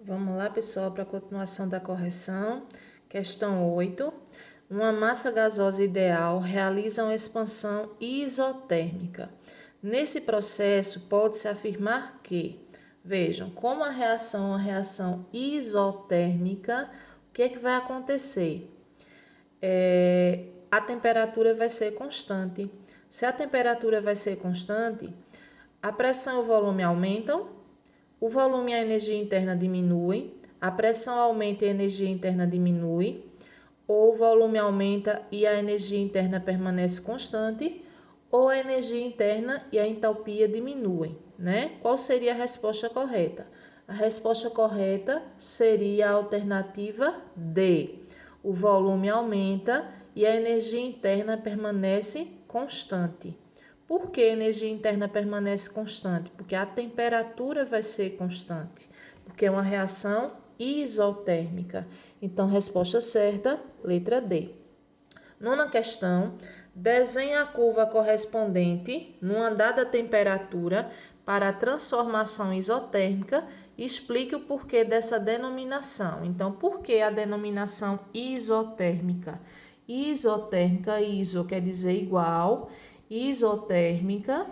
Vamos lá, pessoal, para a continuação da correção. Questão 8. Uma massa gasosa ideal realiza uma expansão isotérmica. Nesse processo, pode-se afirmar que, vejam, como a reação é uma reação isotérmica, o que é que vai acontecer? A temperatura vai ser constante. Se a temperatura vai ser constante, a pressão e o volume aumentam, o volume e a energia interna diminuem, a pressão aumenta e a energia interna diminui, ou o volume aumenta e a energia interna permanece constante, ou a energia interna e a entalpia diminuem, né? Qual seria a resposta correta? A resposta correta seria a alternativa D. O volume aumenta e a energia interna permanece constante. Por que a energia interna permanece constante? Porque a temperatura vai ser constante, porque é uma reação isotérmica. Então, resposta certa, letra D. Nona questão, desenhe a curva correspondente numa dada temperatura para a transformação isotérmica e explique o porquê dessa denominação. Então, por que a denominação isotérmica? Isotérmica, iso quer dizer igual, isotérmica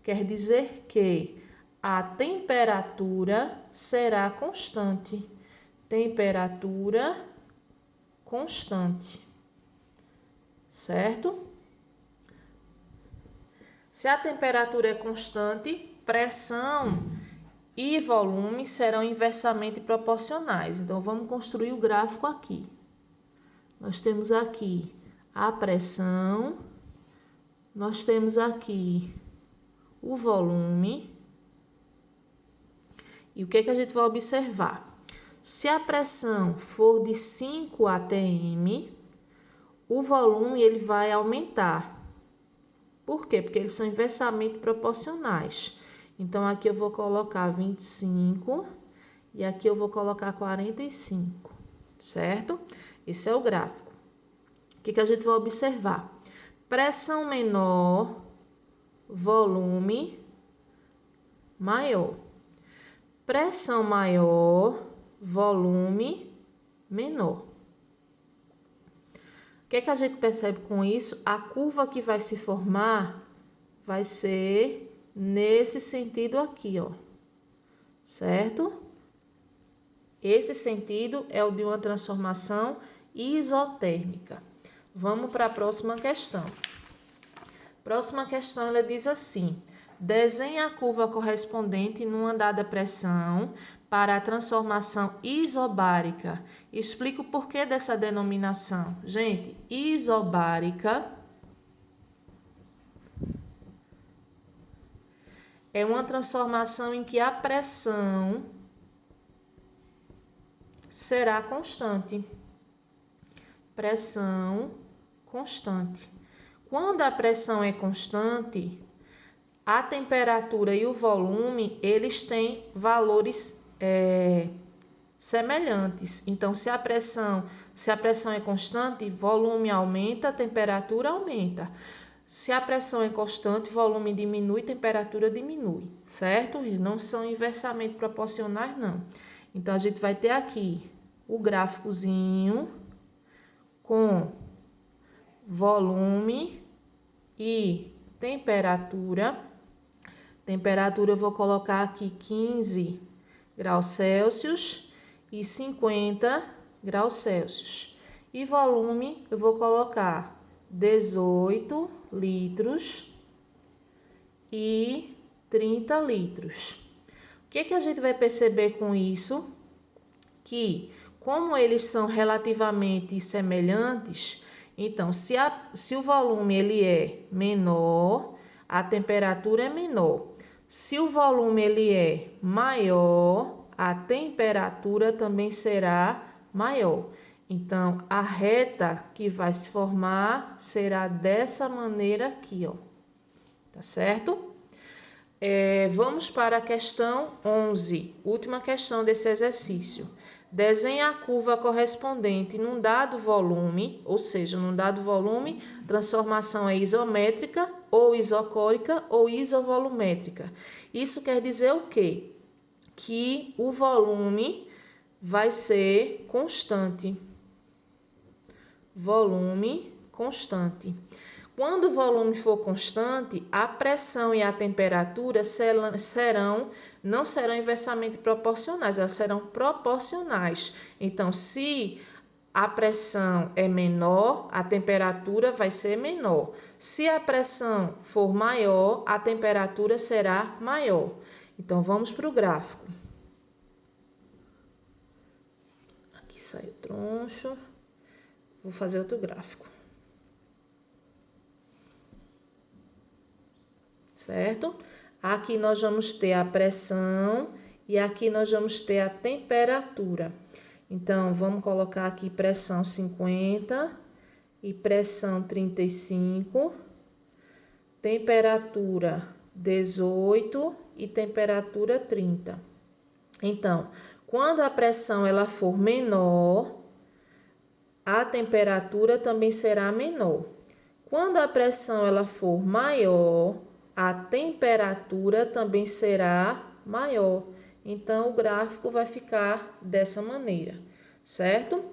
quer dizer que a temperatura será constante. Temperatura constante. Certo? Se a temperatura é constante, pressão e volume serão inversamente proporcionais. Então, vamos construir o gráfico aqui. Nós temos aqui a pressão, nós temos aqui o volume. E o que a gente vai observar? Se a pressão for de 5 atm, o volume ele vai aumentar. Por quê? Porque eles são inversamente proporcionais. Então, aqui eu vou colocar 25 e aqui eu vou colocar 45, certo? Esse é o gráfico. O que a gente vai observar? Pressão menor, volume maior. Pressão maior, volume menor. O que a gente percebe com isso? A curva que vai se formar vai ser nesse sentido aqui, ó. Certo? Esse sentido é o de uma transformação isotérmica. Vamos para a próxima questão. Próxima questão, ela diz assim: desenhe a curva correspondente numa dada pressão para a transformação isobárica. Explica o porquê dessa denominação. Gente, isobárica é uma transformação em que a pressão será constante. Pressão constante. Quando a pressão é constante, a temperatura e o volume, eles têm valores semelhantes. Então, se a pressão é constante, volume aumenta, temperatura aumenta. Se a pressão é constante, volume diminui, temperatura diminui, certo? Eles não são inversamente proporcionais, não. Então, a gente vai ter aqui o gráficozinho com volume e temperatura. Temperatura eu vou colocar aqui 15 graus Celsius e 50 graus Celsius. E volume eu vou colocar 18 litros e 30 litros. O que a gente vai perceber com isso? Que como eles são relativamente semelhantes, então se o volume ele é menor, a temperatura é menor. Se o volume ele é maior, a temperatura também será maior. Então, a reta que vai se formar será dessa maneira aqui, ó. Tá certo? Vamos para a questão 11, última questão desse exercício. Desenhe a curva correspondente num dado volume, ou seja, num dado volume, transformação é isométrica, ou isocórica, ou isovolumétrica. Isso quer dizer o quê? Que o volume vai ser constante. Volume constante. Quando o volume for constante, a pressão e a temperatura não serão inversamente proporcionais, elas serão proporcionais. Então, se a pressão é menor, a temperatura vai ser menor. Se a pressão for maior, a temperatura será maior. Então, vamos para o gráfico. Aqui sai o troncho. Vou fazer outro gráfico. Certo? Aqui nós vamos ter a pressão e aqui nós vamos ter a temperatura. Então, vamos colocar aqui pressão 50 e pressão 35, temperatura 18 e temperatura 30. Então, quando a pressão ela for menor, a temperatura também será menor. Quando a pressão ela for maior, a temperatura também será maior. Então, o gráfico vai ficar dessa maneira, certo?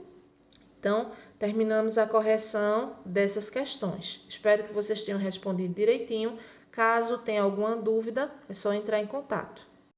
Então, terminamos a correção dessas questões. Espero que vocês tenham respondido direitinho. Caso tenha alguma dúvida, é só entrar em contato.